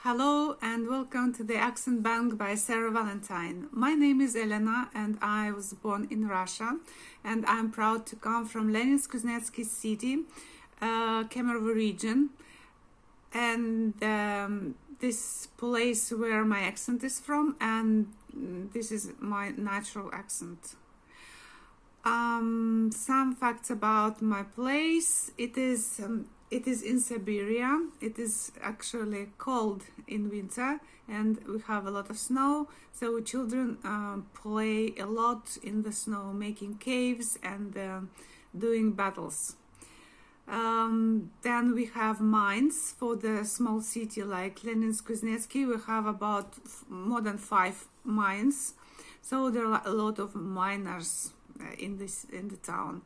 Hello and welcome to the Accent Bank by Sarah Valentine. My name is Elena and I was born in Russia, and I'm proud to come from Leninsk Kuznetsky city, Kemerovo region, and this place where my accent is from, and this is my natural accent. Some facts about my place. It is in Siberia. It is actually cold in winter and we have a lot of snow, so children play a lot in the snow, making caves and doing battles. Then we have mines. For the small city like Leninsk Kuznetsky, we have about more than 5 mines, so there are a lot of miners in the town.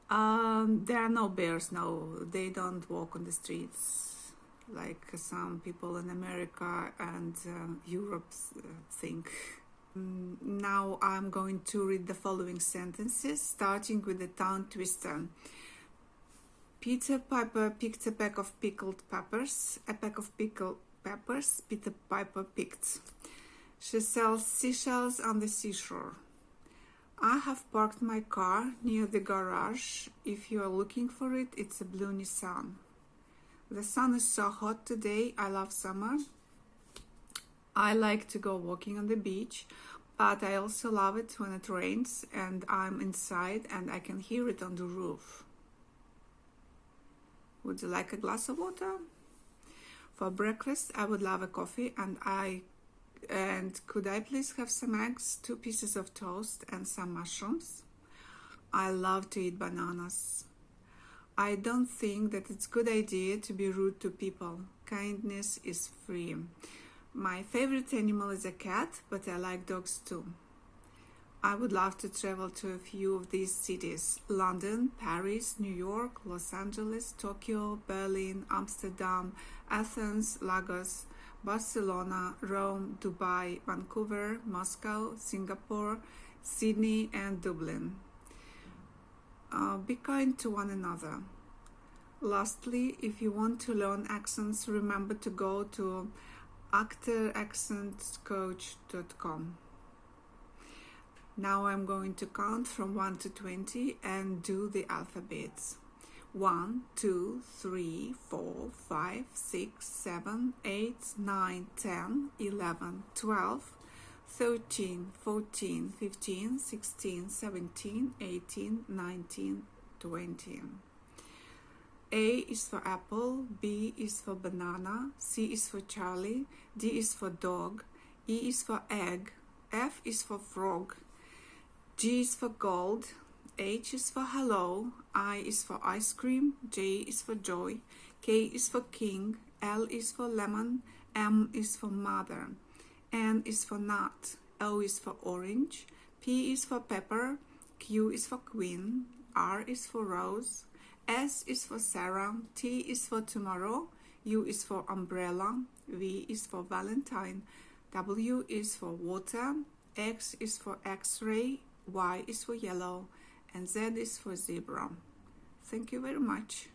There are no bears. No, they don't walk on the streets like some people in America and Europe think. Now I'm going to read the following sentences, starting with the tongue twister. Peter Piper picked a peck of pickled peppers. A peck of pickled peppers Peter Piper picked. She sells seashells on the seashore. I have parked my car near the garage. If you are looking for it, it's a blue Nissan. The sun is so hot today. I love summer. I like to go walking on the beach, but I also love it when it rains and I'm inside and I can hear it on the roof. Would you like a glass of water? For breakfast, I would love a coffee, and could I please have some eggs, 2 pieces of toast and some mushrooms? I love to eat bananas. I don't think that it's a good idea to be rude to people. Kindness is free. My favorite animal is a cat, but I like dogs too. I would love to travel to a few of these cities: London, Paris, New York, Los Angeles, Tokyo, Berlin, Amsterdam, Athens, Lagos, Barcelona, Rome, Dubai, Vancouver, Moscow, Singapore, Sydney and Dublin. Be kind to one another. Lastly, if you want to learn accents, remember to go to actoraccentcoach.com. Now I'm going to count from 1 to 20 and do the alphabets. 1, 2, 3, 4, 5, 6, 7, 8, 9, 10, 11, 12, 13, 14, 15, 16, 17, 18, 19, 20. A is for apple, B is for banana, C is for Charlie, D is for dog, E is for egg, F is for frog, G is for gold, H is for hello, I is for ice cream, J is for joy, K is for king, L is for lemon, M is for mother, N is for nut, O is for orange, P is for pepper, Q is for queen, R is for rose, S is for Sarah, T is for tomorrow, U is for umbrella, V is for Valentine, W is for water, X is for X-ray, Y is for yellow, and Z is for zebra. Thank you very much.